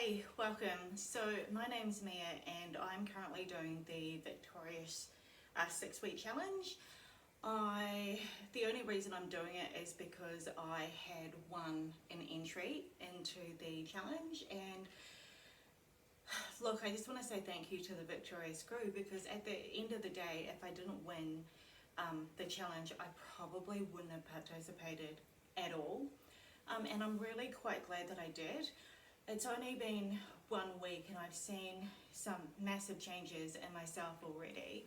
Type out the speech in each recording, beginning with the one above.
Hey, welcome. So my name's Mia and I'm currently doing the Victorious 6-week challenge. The only reason I'm doing it is because I had won an entry into the challenge, and look, I just want to say thank you to the Victorious crew, because at the end of the day, if I didn't win the challenge, I probably wouldn't have participated at all. And I'm really quite glad that I did. It's only been 1 week and I've seen some massive changes in myself already.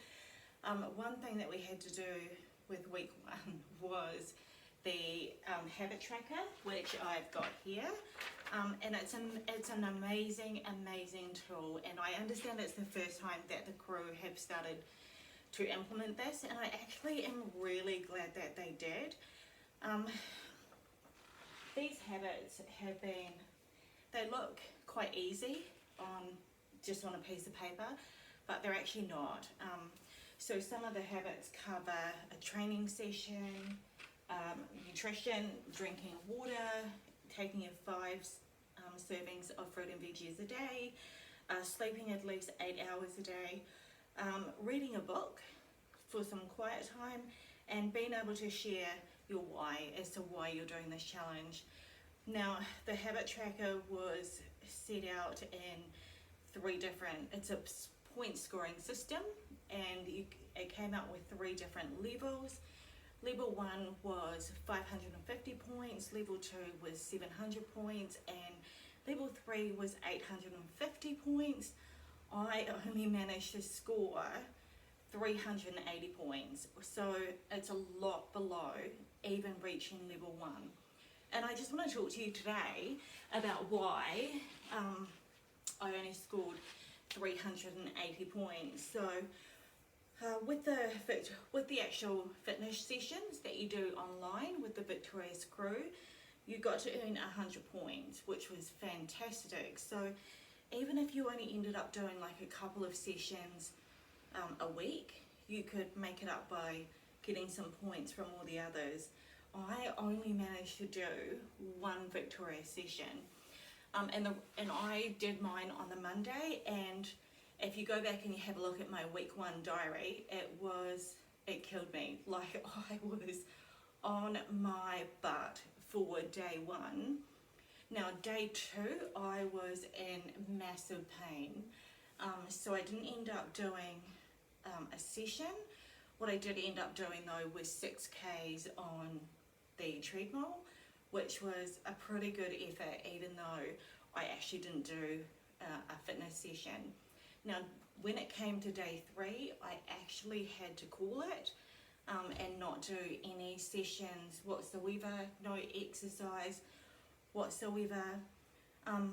One thing that we had to do with week 1 was the habit tracker, which I've got here. And it's an amazing tool, and I understand it's the first time that the crew have started to implement this, and I actually am really glad that they did. These habits have been, they look quite easy just on a piece of paper, but they're actually not. So some of the habits cover a training session, nutrition, drinking water, taking your 5 servings of fruit and veggies a day, sleeping at least 8 hours a day, reading a book for some quiet time, and being able to share your why as to why you're doing this challenge. Now, the habit tracker was set out in 3 different, it's a point scoring system, and it came out with 3 different levels. Level 1 was 550 points, level 2 was 700 points, and level 3 was 850 points. I only managed to score 380 points, so it's a lot below even reaching level 1. And I just want to talk to you today about why I only scored 380 points. So with the actual fitness sessions that you do online with the Victorious crew, you got to earn 100 points, which was fantastic. So even if you only ended up doing like a couple of sessions a week, you could make it up by getting some points from all the others. I only managed to do 1 Victorious session, and I did mine on the Monday, and if you go back and you have a look at my week 1 diary, it killed me. Like, I was on my butt for day 1. Now day 2, I was in massive pain, so I didn't end up doing a session. What I did end up doing though was 6Ks on the treadmill, which was a pretty good effort, even though I actually didn't do a fitness session. Now, when it came to day 3, I actually had to call it and not do any sessions whatsoever, no exercise whatsoever,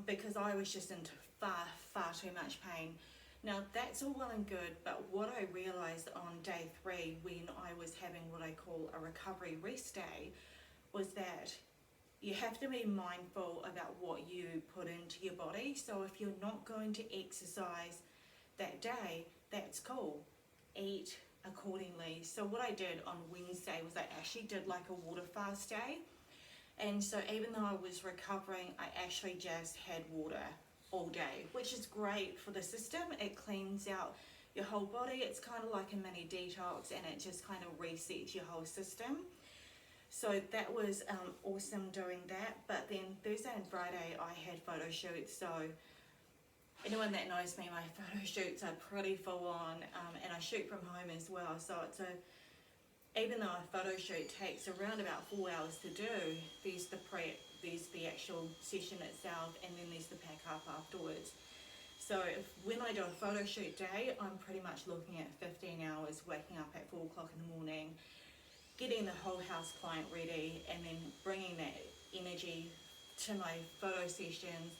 because I was just in far too much pain. Now, that's all well and good, but what I realized on day 3, when I was having what I call a recovery rest day, was that you have to be mindful about what you put into your body. So if you're not going to exercise that day, that's cool. Eat accordingly. So what I did on Wednesday was I actually did like a water fast day. And so even though I was recovering, I actually just had water all day, which is great for the system. It cleans out your whole body. It's kind of like a mini detox, and it just kind of resets your whole system. So that was awesome doing that. But then Thursday and Friday I had photo shoots. So anyone that knows me, my photo shoots are pretty full on, and I shoot from home as well. So it's even though a photo shoot takes around about 4 hours to do, there's the prep, there's the actual session itself, and then there's the pack up afterwards. So when I do a photo shoot day, I'm pretty much looking at 15 hours, waking up at 4 o'clock in the morning, getting the whole house client ready, and then bringing that energy to my photo sessions.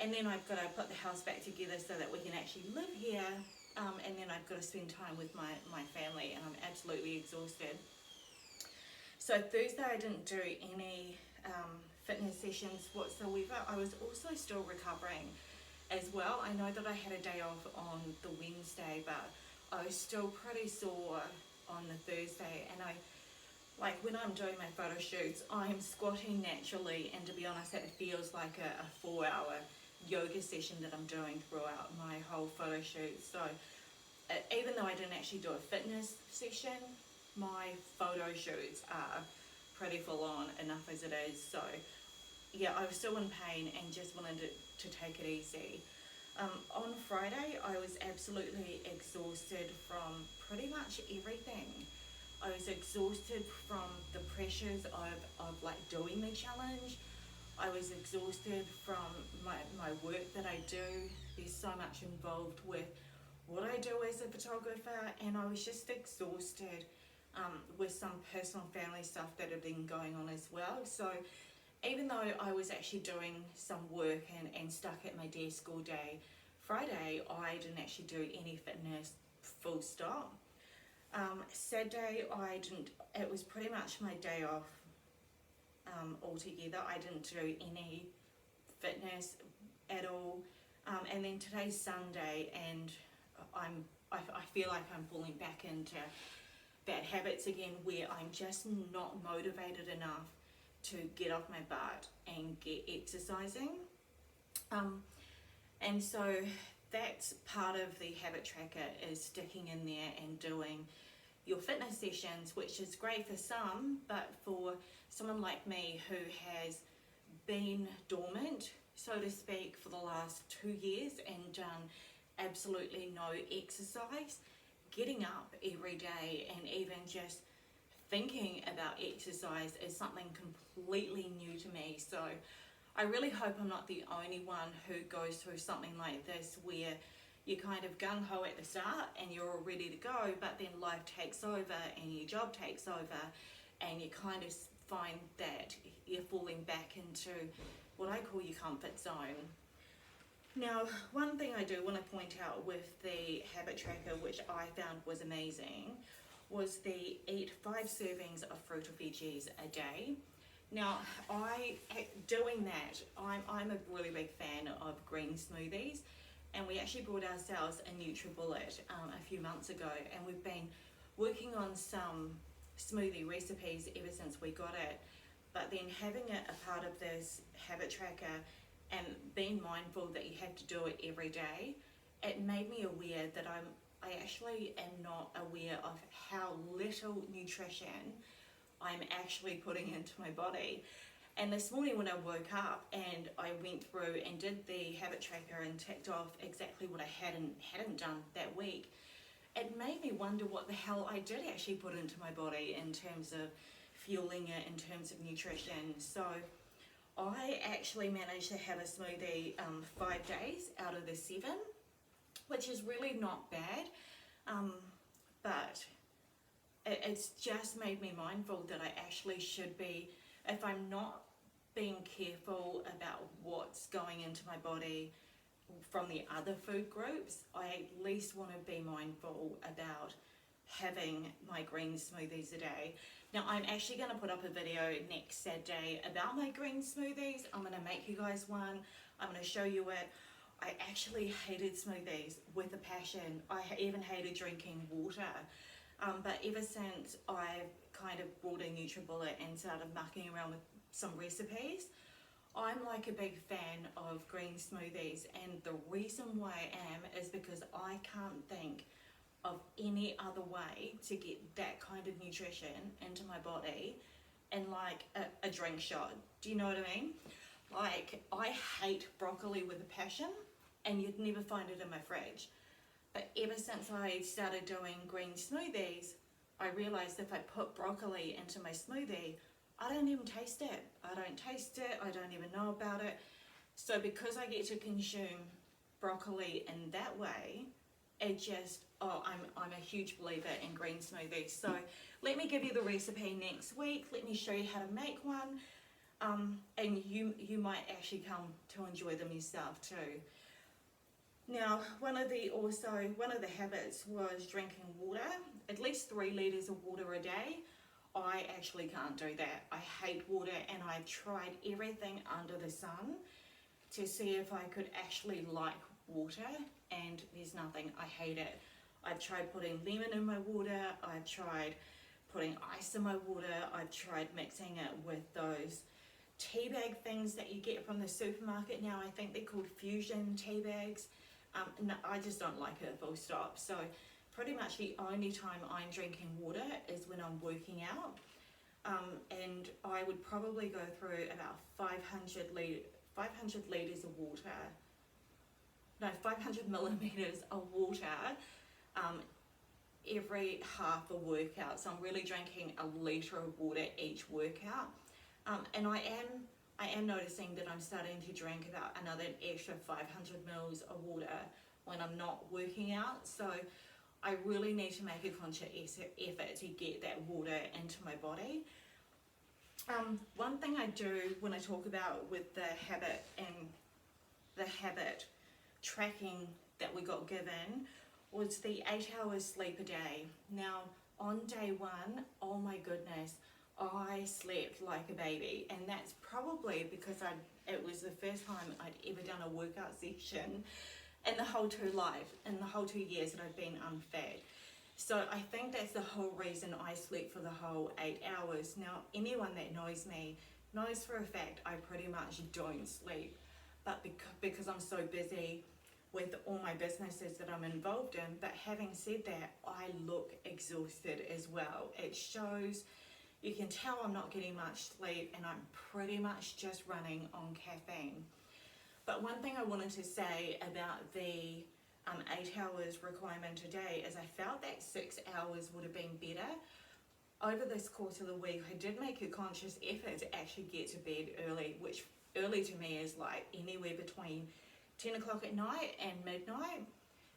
And then I've got to put the house back together so that we can actually live here. And then I've got to spend time with my family, and I'm absolutely exhausted. So Thursday I didn't do any fitness sessions whatsoever. I was also still recovering as well. I know that I had a day off on the Wednesday, but I was still pretty sore on the Thursday, and like when I'm doing my photo shoots, I'm squatting naturally, and to be honest, it feels like a 4-hour yoga session that I'm doing throughout my whole photo shoot. So even though I didn't actually do a fitness session, my photo shoots are pretty full on enough as it is. So yeah, I was still in pain and just wanted to take it easy. On Friday, I was absolutely exhausted from pretty much everything. I was exhausted from the pressures of like doing the challenge. I was exhausted from my work that I do. There's so much involved with what I do as a photographer, and I was just exhausted with some personal family stuff that had been going on as well. So even though I was actually doing some work and stuck at my desk all day, Friday I didn't actually do any fitness, full stop. Saturday I didn't, it was pretty much my day off altogether. I didn't do any fitness at all. And then today's Sunday, and I feel like I'm falling back into bad habits again, where I'm just not motivated enough to get off my butt and get exercising. And so that's part of the habit tracker, is sticking in there and doing your fitness sessions, which is great for some, but for someone like me who has been dormant, so to speak, for the last 2 years and done absolutely no exercise, getting up every day and even just thinking about exercise is something completely new to me. So I really hope I'm not the only one who goes through something like this, where you're kind of gung-ho at the start and you're all ready to go, but then life takes over and your job takes over, and you kind of find that you're falling back into what I call your comfort zone. Now, one thing I do want to point out with the habit tracker, which I found was amazing, was the eat 5 servings of fruit or veggies a day. Now, doing that, I'm a really big fan of green smoothies, and we actually brought ourselves a NutriBullet a few months ago, and we've been working on some smoothie recipes ever since we got it. But then having it a part of this habit tracker and being mindful that you have to do it every day, it made me aware that I actually am not aware of how little nutrition I'm actually putting into my body. And this morning when I woke up and I went through and did the habit tracker and ticked off exactly what I hadn't done that week, it made me wonder what the hell I did actually put into my body in terms of fueling it, in terms of nutrition. So I actually managed to have a smoothie 5 days out of the 7, which is really not bad, but it's just made me mindful that I actually should be, if I'm not being careful about what's going into my body from the other food groups, I at least want to be mindful about having my green smoothies a day. Now, I'm actually going to put up a video next Saturday about my green smoothies. I'm going to make you guys one. I'm going to show you it. I actually hated smoothies with a passion. I even hated drinking water. But ever since I've kind of brought a NutriBullet and started mucking around with some recipes, I'm like a big fan of green smoothies, and the reason why I am is because I can't think of any other way to get that kind of nutrition into my body and like a drink shot. Do you know what I mean? Like, I hate broccoli with a passion, and you'd never find it in my fridge. But ever since I started doing green smoothies, I realized if I put broccoli into my smoothie, I don't even taste it. I don't taste it, I don't even know about it. So because I get to consume broccoli in that way, it just, I'm a huge believer in green smoothies. So let me give you the recipe next week. Let me show you how to make one. And you might actually come to enjoy them yourself too. Now, one of the habits was drinking water, at least 3 litres of water a day. I actually can't do that. I hate water, and I've tried everything under the sun to see if I could actually like water, and there's nothing. I hate it. I've tried putting lemon in my water, I've tried putting ice in my water, I've tried mixing it with those tea bag things that you get from the supermarket now. I think they're called fusion tea bags. No, I just don't like it, full stop. So pretty much the only time I'm drinking water is when I'm working out. And I would probably go through about 500 litres of water, no, 500 millimetres of water every half a workout. So I'm really drinking a litre of water each workout. And I am noticing that I'm starting to drink about another extra 500 mils of water when I'm not working out. So I really need to make a conscious effort to get that water into my body. One thing I do when I talk about with the habit and the habit tracking that we got given was the 8 hours sleep a day. Now on day one, oh my goodness, I slept like a baby, and that's probably because it was the first time I'd ever done a workout session in the whole 2 years that I've been unfed. So I think that's the whole reason I slept for the whole 8 hours. Now anyone that knows me knows for a fact I pretty much don't sleep, but because I'm so busy with all my businesses that I'm involved in. But having said that, I look exhausted as well. It shows. You can tell I'm not getting much sleep, and I'm pretty much just running on caffeine. But one thing I wanted to say about the 8 hours requirement today is I felt that 6 hours would have been better. Over this course of the week, I did make a conscious effort to actually get to bed early, which early to me is like anywhere between 10 o'clock at night and midnight.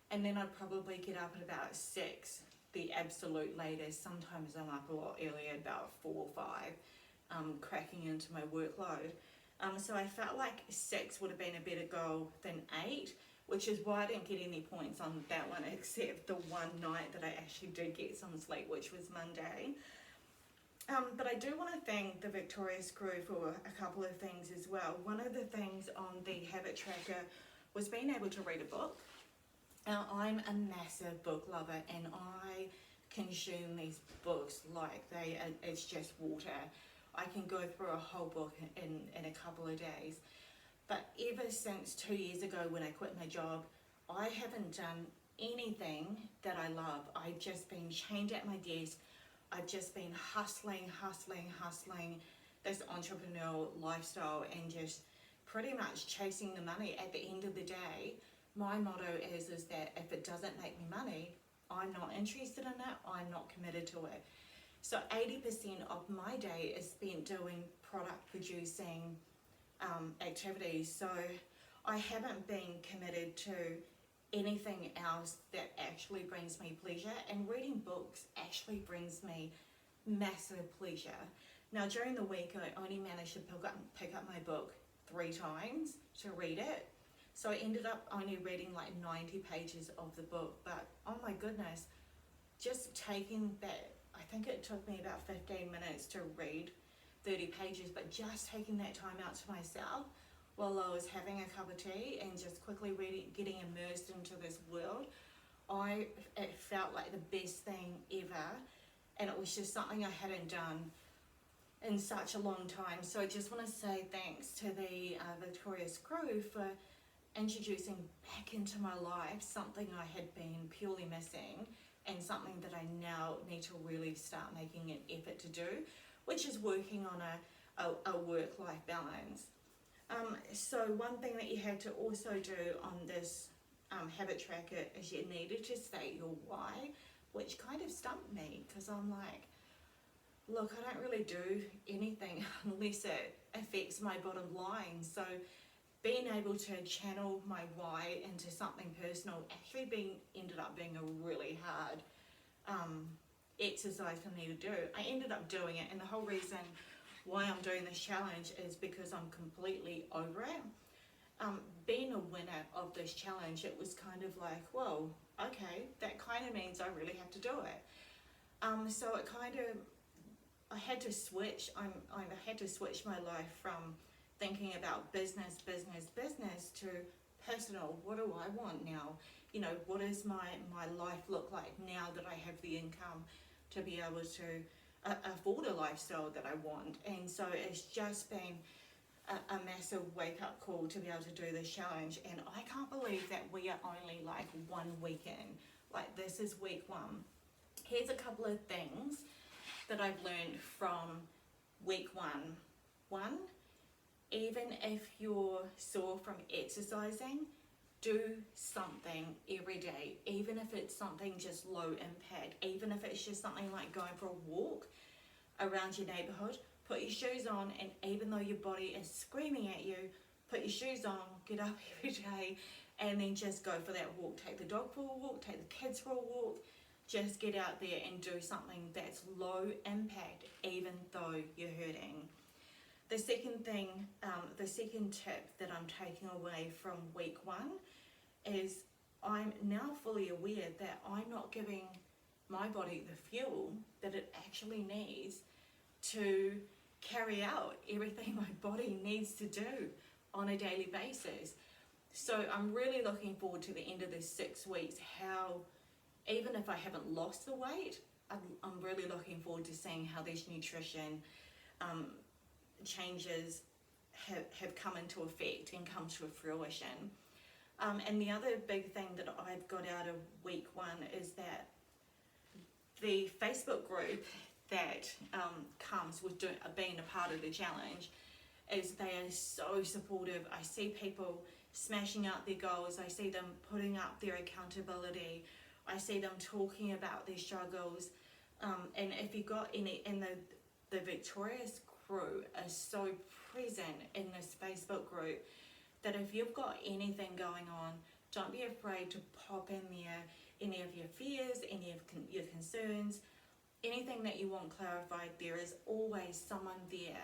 And then I'd probably get up at about 6. The absolute latest. Sometimes I'm up a lot earlier, about 4 or 5, cracking into my workload. So I felt like 6 would have been a better goal than 8, which is why I didn't get any points on that one, except the one night that I actually did get some sleep, which was Monday. But I do want to thank the Victorious Crew for a couple of things as well. One of the things on the habit tracker was being able to read a book. Now, I'm a massive book lover, and I consume these books like it's just water. I can go through a whole book in a couple of days. But ever since 2 years ago when I quit my job, I haven't done anything that I love. I've just been chained at my desk. I've just been hustling this entrepreneurial lifestyle and just pretty much chasing the money. At the end of the day, my motto is that if it doesn't make me money, I'm not interested in it, I'm not committed to it. So 80% of my day is spent doing product producing activities. So I haven't been committed to anything else that actually brings me pleasure, and reading books actually brings me massive pleasure. Now during the week, I only managed to pick up my book 3 times to read it. So I ended up only reading like 90 pages of the book, but oh my goodness, just taking that, I think it took me about 15 minutes to read 30 pages, but just taking that time out to myself while I was having a cup of tea and just quickly reading, getting immersed into this world, it felt like the best thing ever, and it was just something I hadn't done in such a long time. So I just want to say thanks to the Victorious Crew for introducing back into my life something I had been purely missing, and something that I now need to really start making an effort to do, which is working on a work-life balance. So one thing that you had to also do on this habit tracker is you needed to state your why, which kind of stumped me, because I'm like, look, I don't really do anything unless it affects my bottom line. So being able to channel my why into something personal actually ended up being a really hard exercise for me to do. I ended up doing it, and the whole reason why I'm doing this challenge is because I'm completely over it. Being a winner of this challenge, it was kind of like, well, okay, that kind of means I really have to do it. So it kind of, I had to switch. I had to switch my life from thinking about business to personal. What do I want now? You know, what does my life look like now that I have the income to be able to afford a lifestyle that I want? And so it's just been a massive wake-up call to be able to do this challenge, and I can't believe that we are only like 1 week in. Like, this is week 1. Here's a couple of things that I've learned from week 1. 1, even if you're sore from exercising, do something every day, even if it's something just low impact, even if it's just something like going for a walk around your neighborhood. Put your shoes on, and even though your body is screaming at you, put your shoes on, get up every day, and then just go for that walk. Take the dog for a walk, take the kids for a walk, just get out there and do something that's low impact, even though you're hurting. The second thing, the second tip that I'm taking away from week 1 is I'm now fully aware that I'm not giving my body the fuel that it actually needs to carry out everything my body needs to do on a daily basis. So I'm really looking forward to the end of this 6 weeks, how even if I haven't lost the weight, I'm really looking forward to seeing how these nutrition changes have come into effect and come to fruition. And the other big thing that I've got out of week 1 is that the Facebook group that comes with being a part of the challenge is they are so supportive. I see people smashing out their goals. I see them putting up their accountability. I see them talking about their struggles. And if you got any, and the Victorious crew are so present in this Facebook group that if you've got anything going on, don't be afraid to pop in there any of your fears, any of your concerns, anything that you want clarified. There is always someone there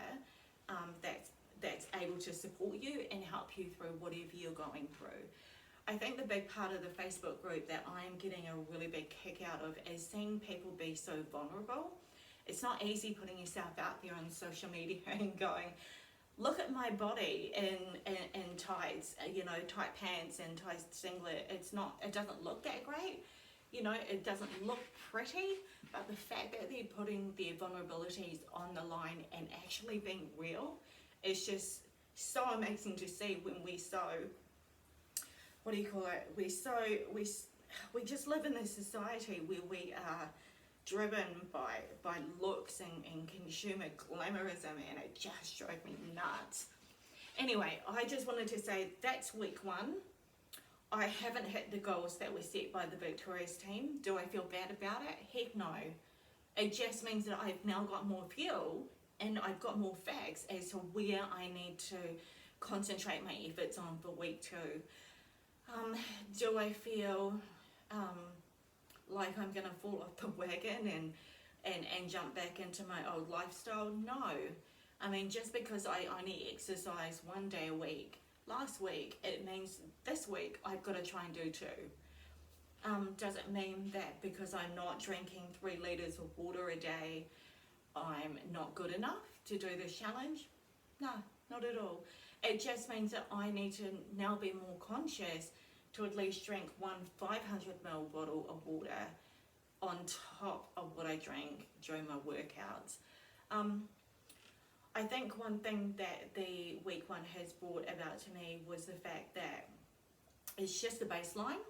that's able to support you and help you through whatever you're going through. I think the big part of the Facebook group that I'm getting a really big kick out of is seeing people be so vulnerable. It's not easy putting yourself out there on social media and going, look at my body in tights, you know, tight pants and tight singlet. It doesn't look that great. You know, it doesn't look pretty, but the fact that they're putting their vulnerabilities on the line and actually being real is just so amazing to see when we we just live in this society where we are driven by looks and consumer glamourism, and it just drove me nuts. Anyway, I just wanted to say that's week 1. I haven't hit the goals that were set by the Victorious team. Do I feel bad about it? Heck no. It just means that I've now got more fuel and I've got more facts as to where I need to concentrate my efforts on for week 2. Do I feel like I'm gonna fall off the wagon and jump back into my old lifestyle? No. I mean, just because I only exercise 1 day a week last week, it means this week I've got to try and do 2. Does it mean that because I'm not drinking 3 litres of water a day, I'm not good enough to do this challenge? No, not at all. It just means that I need to now be more conscious to at least drink 1 500ml bottle of water on top of what I drink during my workouts. I think one thing that the week 1 has brought about to me was the fact that it's just a baseline.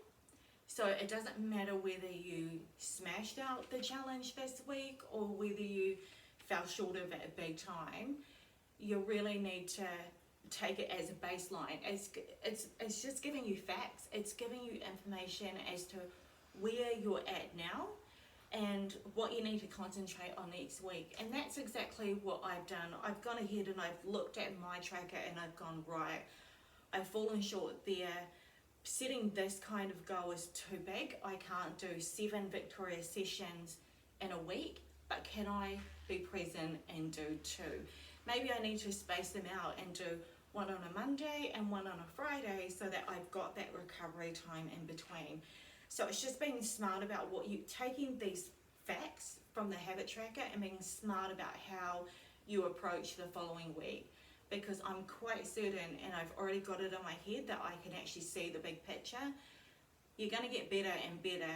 So it doesn't matter whether you smashed out the challenge this week or whether you fell short of it big time. You really need to take it as a baseline. It's just giving you facts. It's giving you information as to where you're at now and what you need to concentrate on next week. And that's exactly what I've done. I've gone ahead and I've looked at my tracker and I've gone, right, I've fallen short there. Setting this kind of goal is too big. I can't do 7 Victoria sessions in a week, but can I be present and do 2? Maybe I need to space them out and do 1 on a Monday and 1 on a Friday so that I've got that recovery time in between. So it's just being smart about taking these facts from the habit tracker and being smart about how you approach the following week. Because I'm quite certain, and I've already got it in my head, that I can actually see the big picture. You're going to get better and better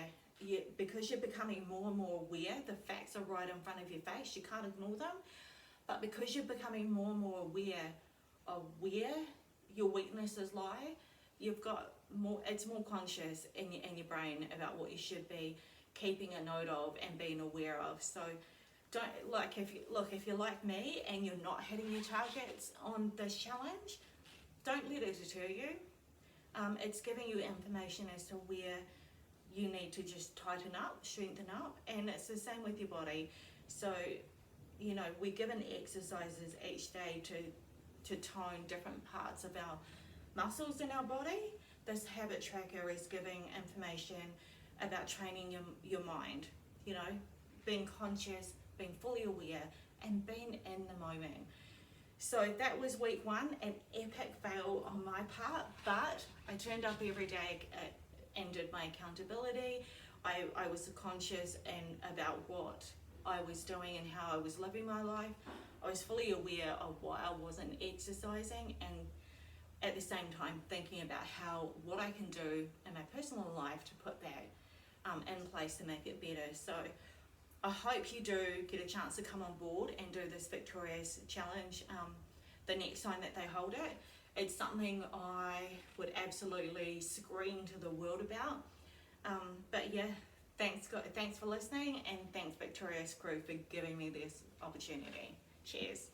because you're becoming more and more aware. The facts are right in front of your face. You can't ignore them. But because you're becoming more and more aware of where your weaknesses lie. You've got more, it's more conscious in your brain about what you should be keeping a note of and being aware of. So don't, like, if you're like me and you're not hitting your targets on this challenge, don't let it deter you. It's giving you information as to where you need to just tighten up, strengthen up, and it's the same with your body. So, you know, we're given exercises each day to tone different parts of our muscles in our body. This habit tracker is giving information about training your mind, you know, being conscious, being fully aware, and being in the moment. So that was week 1, an epic fail on my part, but I turned up every day and did my accountability. I was conscious and about what I was doing and how I was living my life. I was fully aware of why I wasn't exercising, and at the same time thinking about what I can do in my personal life to put that in place to make it better. So I hope you do get a chance to come on board and do this Victoria's challenge the next time that they hold it. It's something I would absolutely scream to the world about. But yeah, thanks for listening, and thanks Victoria's crew for giving me this opportunity. Cheers.